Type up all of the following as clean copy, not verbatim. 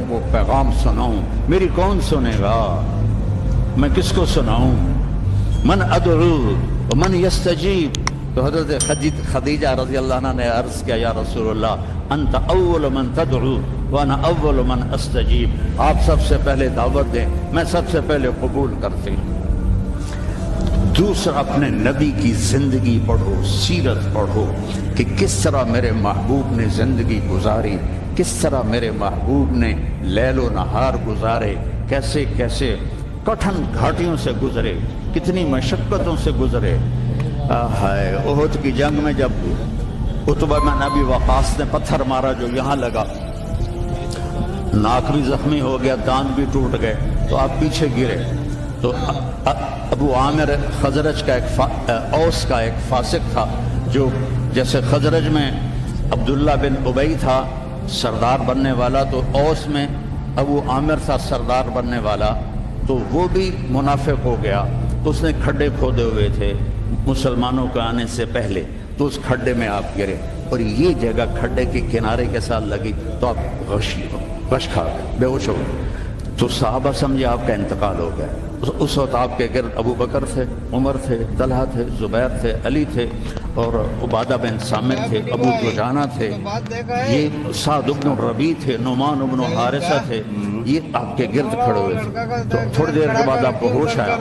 کو پیغام سناؤں، میری کون سنے گا، میں کس کو سناؤں؟ من ادعو من یستجیب۔ تو حضرت خدیجہ رضی اللہ عنہ نے عرض کیا یا رسول اللہ انت اول من تدعو وانا اول من استجیب، آپ سب سے پہلے دعوت دیں، میں سب سے پہلے قبول کرتی ہوں۔ دوسرا اپنے نبی کی زندگی پڑھو، سیرت پڑھو کہ کس طرح میرے محبوب نے زندگی گزاری، کس طرح میرے محبوب نے لیل و نہار گزارے، کیسے کیسے کٹھن گھاٹیوں سے گزرے، کتنی مشقتوں سے گزرے۔ ہائے احد کی جنگ میں جب عتبہ بن ابی وقاص نے پتھر مارا جو یہاں لگا، ناک بھی زخمی ہو گیا، دانت بھی ٹوٹ گئے، تو آپ پیچھے گرے تو ابو عامر خزرج کا اوس کا ایک فاسق تھا، جو جیسے خزرج میں عبداللہ بن ابی تھا سردار بننے والا، تو اوس میں ابو عامر تھا سردار بننے والا، تو وہ بھی منافق ہو گیا، تو اس نے کھڈے کھودے ہوئے تھے مسلمانوں کے آنے سے پہلے، تو اس کھڈے میں آپ گرے، اور یہ جگہ کھڈے کے کنارے کے ساتھ لگی تو آپ غش کھا گئے، بے ہوش ہو گئے، تو صحابہ سمجھے آپ کا انتقال ہو گیا۔ اس وقت آپ کے گرد ابو بکر تھے، عمر تھے، طلحہ تھے، زبیر تھے، علی تھے، اور عبادہ بن سامر تھے، ابو دجانہ تھے، یہ سعد بن ربیع تھے، نعمان بن حارثہ تھے، یہ آپ کے گرد کھڑے ہوئے تھے۔ تو تھوڑی دیر کے بعد آپ کو ہوش آیا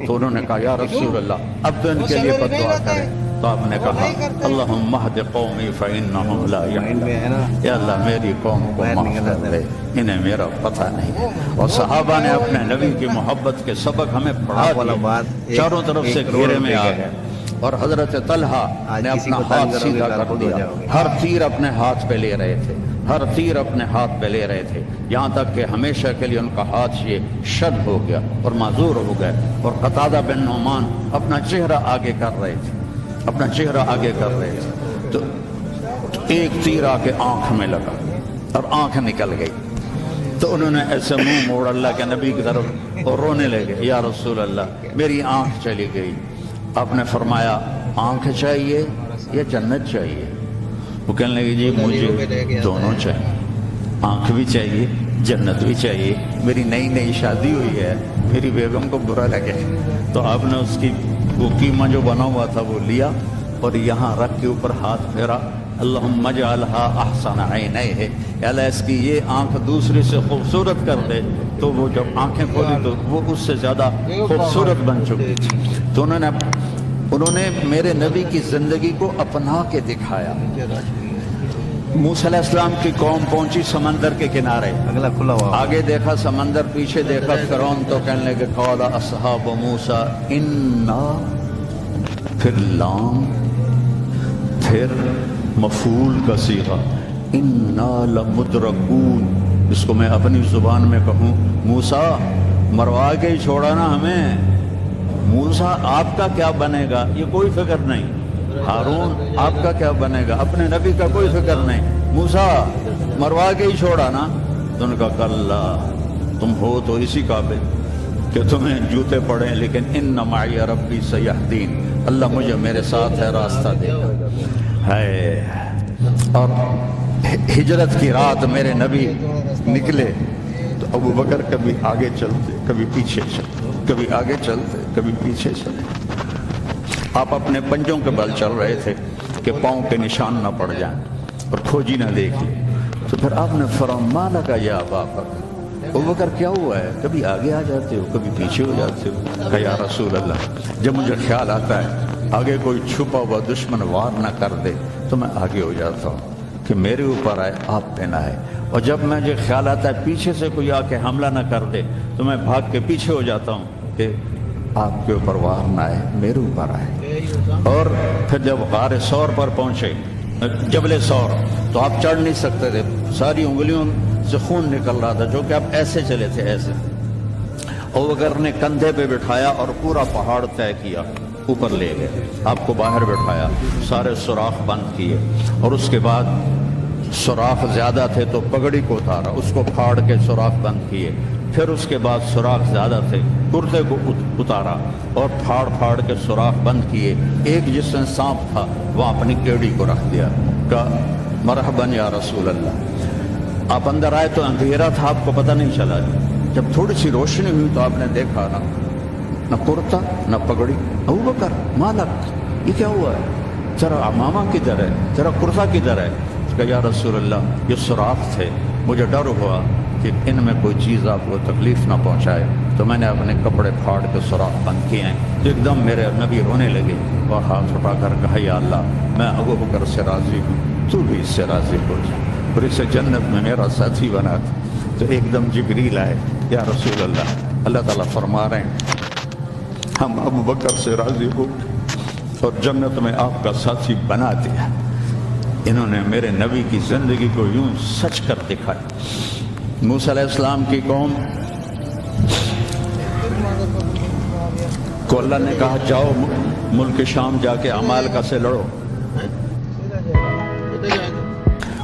تو انہوں نے کہا یا رسول اللہ اب تو ان کے لیے بد دعا کریں، تو آپ نے کہا اللہم اہد قومی فإنہم لا یعلمون، یا اللہ میری قوم کو معاف کر دے، انہیں میرا پتہ نہیں۔ اور صحابہ نے اپنے نبی کی محبت کے سبق ہمیں پڑھا دیا، چاروں طرف سے گھیرے میں آ گئے، اور حضرت طلحہ نے اپنا ہاتھ سیدھا کر دیا، ہر تیر اپنے ہاتھ پہ لے رہے تھے، ہر تیر اپنے ہاتھ پہ لے رہے تھے، یہاں تک کہ ہمیشہ کے لیے ان کا ہاتھ یہ شد ہو گیا اور معذور ہو گئے، اور قتادہ بن نعمان اپنا چہرہ آگے کر رہے تھے، اپنا چہرہ آگے کر رہے تھے، تو ایک تیر آ کے آنکھ میں لگا اور آنکھ نکل گئی، تو انہوں نے ایسے منہ موڑ اللہ کے نبی کی طرف اور رونے لگے، یا رسول اللہ میری آنکھ چلی گئی۔ آپ نے فرمایا آنکھ چاہیے یا جنت چاہیے؟ وہ کہنے لگے جی مجھے دونوں چاہیے، آنکھ بھی چاہیے جنت بھی چاہیے، میری نئی نئی شادی ہوئی ہے، میری بیگم کو برا لگے۔ تو آپ نے اس کی وہ قیمہ جو بنا ہوا تھا وہ لیا اور یہاں رکھ کے اوپر ہاتھ پھیرا، اللہم اجعلھا احسن عینیہ، اللہ اس کی یہ آنکھ دوسری سے خوبصورت کر دے، تو وہ جب آنکھیں کھولی تو وہ اس سے زیادہ خوبصورت بن چکی تھی۔ تو انہوں نے میرے نبی کی زندگی کو اپنا کے دکھایا۔ موسیٰ علیہ السلام کی قوم پہنچی سمندر کے کنارے، آگے دیکھا سمندر، پیچھے دیکھا فرعون، تو کہنے لگے قال اصحاب موسیٰ انا، پھر لام، پھر مفعول کا صیغہ انا لمدرکون، اس کو میں اپنی زبان میں کہوں موسیٰ مروا کے ہی چھوڑا نا ہمیں، موسیٰ آپ کا کیا بنے گا یہ کوئی فکر نہیں، ہارون آپ کا کیا بنے گا اپنے نبی کا کوئی فکر نہیں، موسیٰ مروا کے ہی چھوڑا نا۔ تو ان کا کلا، تم ہو تو اسی قابل کہ تمہیں جوتے پڑیں، لیکن ان معی ربی سیہدین، اللہ مجھے میرے ساتھ ہے راستہ دے گا ہے۔ اور ہجرت کی رات میرے نبی نکلے تو ابو بکر کبھی آگے چلتے کبھی پیچھے چلتے، کبھی آگے چلتے کبھی پیچھے چلتے، آپ اپنے پنجوں کے بل چل رہے تھے کہ پاؤں کے نشان نہ پڑ جائیں اور کھوجی نہ دیکھی۔ تو پھر آپ نے فرما لگا یا ابا بکر، ابو بکر کیا ہوا ہے، کبھی آگے آ جاتے ہو کبھی پیچھے ہو جاتے ہو؟ کہ یا رسول اللہ جب مجھے خیال آتا ہے آگے کوئی چھپا ہوا دشمن وار نہ کر دے تو میں آگے ہو جاتا ہوں کہ میرے اوپر آئے آپ پہ نہ آئے، اور جب مجھے خیال آتا ہے پیچھے سے کوئی آ کے حملہ نہ کر دے تو میں بھاگ کے پیچھے ہو جاتا ہوں کہ آپ کے اوپر وار نہ آئے میرے اوپر آئے۔ اور پھر جب غار ثور پر پہنچے، جبل ثور، تو آپ چڑھ نہیں سکتے تھے، ساری انگلیوں سے خون نکل رہا تھا، جو کہ آپ ایسے چلے تھے ایسے، ابو بکر نے کندھے پہ بٹھایا اور پورا پہاڑ طے کیا، اوپر لے گئے، آپ کو باہر بٹھایا، سارے سوراخ بند کیے، اور اس کے بعد سوراخ زیادہ تھے تو پگڑی کو اتارا، اس کو پھاڑ کے سوراخ بند کیے، پھر اس کے بعد سوراخ زیادہ تھے، کرتے کو اتارا اور پھاڑ کے سوراخ بند کیے، ایک جس میں سانپ تھا وہاں اپنی کیڑی کو رکھ دیا، کہا مرحباً یا رسول اللہ۔ آپ اندر آئے تو اندھیرا تھا، آپ کو پتہ نہیں چلا، جب تھوڑی سی روشنی ہوئی تو آپ نے دیکھا نہ کرتا نہ پگڑی۔ ابو بکر مالک، یہ کیا ہوا ہے؟ ذرا عمامہ کدھر ہے، ذرا کرتا کدھر ہے؟ کہ یا رسول اللہ یہ سوراخ تھے، مجھے ڈر ہوا کہ ان میں کوئی چیز آپ کو تکلیف نہ پہنچائے، تو میں نے اپنے کپڑے پھاڑ کے سوراخ بند کیے ہیں۔ تو ایک دم میرے نبی رونے لگے اور ہاتھ اٹھا کر کہا یا اللہ میں ابو بکر سے راضی ہوں، تو بھی اس سے راضی ہو جا اور اسے جنت میں میرا ساتھی بنا دے۔ تو ایک دم جبریل آئے، یا رسول اللہ، اللہ تعالیٰ فرما رہے ہیں ہم ابو بکر سے راضی ہو اور جنت میں آپ کا ساتھی بنا دیا۔ انہوں نے میرے نبی کی زندگی کو یوں سچ کر دکھایا۔ موسیٰ علیہ السلام کی قوم کو اللہ نے کہا جاؤ ملک شام جا کے عمالقہ سے لڑو،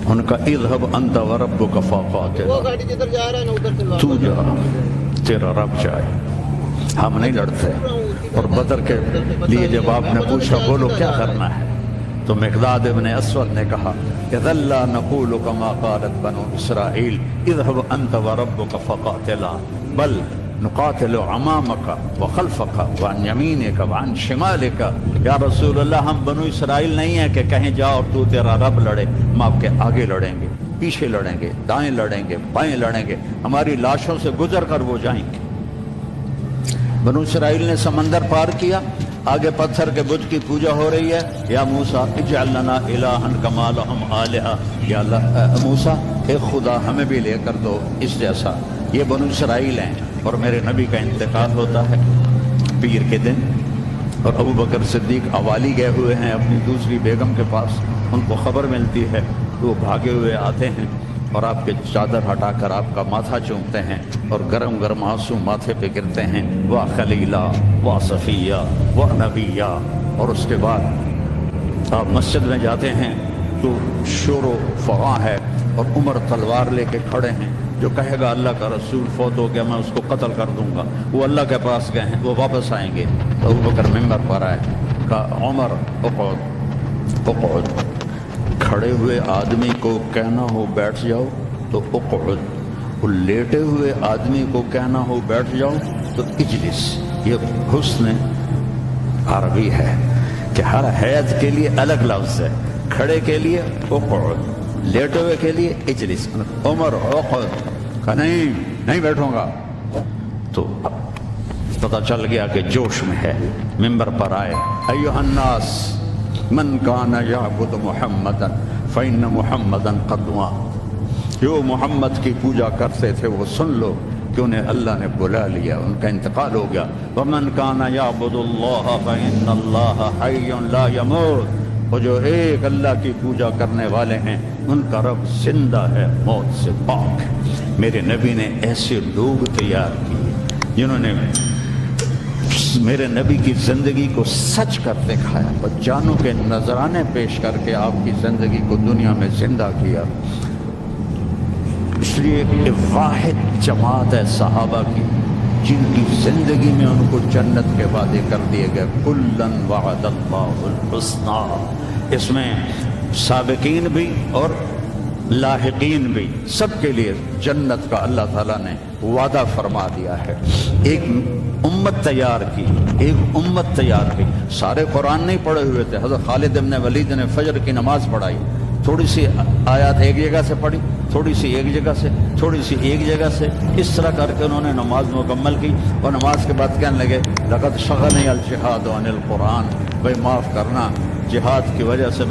ان کا اذهب انت وربک فقاتلا، تو جا تیرا رب جائے، ہم نہیں لڑتے۔ اور بدر کے لیے جب آپ نے پوچھا بولو کیا کرنا ہے، تو مقداد ابن اسود نے کہا اذا لا نقول كما قالت بنو اسرائیل اذهب انت وربک فقاتلا بل نقاتل امامك وخلفك وعن يمينك وعن شمالك۔ یا رسول اللہ ہم بنو اسرائیل نہیں ہیں کہ کہیں جا اور تو تیرا رب لڑے، ہم آپ کے آگے لڑیں گے، پیچھے لڑیں گے، دائیں لڑیں گے، بائیں لڑیں گے، ہماری لاشوں سے گزر کر وہ جائیں گے۔ بنو اسرائیل نے سمندر پار کیا، آگے پتھر کے بت کی پوجا ہو رہی ہے۔ یا موسیٰ اجعل لنا الہا کما لہم آلہہ، یا اللہ موسیٰ ایک خدا ہمیں بھی لے کر دو اس جیسا۔ یہ بنو اسرائیل ہیں اور میرے نبی کا انتقال ہوتا ہے پیر کے دن، اور ابو بکر صدیق حوالی گئے ہوئے ہیں اپنی دوسری بیگم کے پاس، ان کو خبر ملتی ہے، وہ بھاگے ہوئے آتے ہیں اور آپ کے چادر ہٹا کر آپ کا ماتھا چومتے ہیں اور گرم گرم آنسو ماتھے پہ گرتے ہیں، واہ خلیلہ واہ صفیہ واہ نبیہ۔ اور اس کے بعد آپ مسجد میں جاتے ہیں تو شور و فغاں ہے اور عمر تلوار لے کے کھڑے ہیں، جو کہے گا اللہ کا رسول فوت ہو گیا میں اس کو قتل کر دوں گا، وہ اللہ کے پاس گئے ہیں، وہ واپس آئیں گے۔ تو ابو بکر ممبر پر آئے، کہا عمر اقعد اقعد، کھڑے ہوئے آدمی کو کہنا ہو بیٹھ جاؤ تو اقعد، وہ لیٹے ہوئے آدمی کو کہنا ہو بیٹھ جاؤ تو اجلس۔ یہ حسن عربی ہے کہ ہر حیت کے لیے الگ لفظ ہے، کھڑے کے لیے اقعد، لیٹے ہوئے کے لیے اجلس۔ عمر اقعد، کہا نہیں بیٹھوں گا۔ تو پتہ چل گیا کہ جوش میں ہے، ممبر پر آئے، ایھا الناس من کان یعبد محمدا فإن محمدا قد مات، جو محمد کی پوجا کرتے تھے وہ سن لو کہ انہیں اللہ نے بلا لیا، ان کا انتقال ہو گیا۔ ومن کان یعبد اللہ فإن اللہ حی لا یموت، اور جو ایک اللہ کی پوجا کرنے والے ہیں ان کا رب زندہ ہے، موت سے پاک ہے۔ میرے نبی نے ایسے لوگ تیار کیے جنہوں نے میرے نبی کی زندگی کو سچ کر دکھایا اور جانوں کے نذرانے پیش کر کے آپ کی زندگی کو دنیا میں زندہ کیا۔ اس لیے ایک واحد جماعت ہے صحابہ کی جن کی زندگی میں ان کو جنت کے وعدے کر دیے گئے، کلن وعد اللہ الحسنی۔ اس میں سابقین بھی اور لاحقین بھی، سب کے لیے جنت کا اللہ تعالیٰ نے وعدہ فرما دیا ہے۔ ایک امت تیار کی، ایک امت تیار کی۔ سارے قرآن نہیں پڑھے ہوئے تھے، حضرت خالد بن ولید نے فجر کی نماز پڑھائی، تھوڑی سی آیات ایک جگہ سے پڑھی، تھوڑی سی ایک جگہ سے، تھوڑی سی ایک جگہ سے، اس طرح کر کے انہوں نے نماز مکمل کی۔ اور نماز کے بعد کہنے لگے لقد شغلنی الجہاد عن القرآن، بھائی معاف کرنا، جہاد کی وجہ سے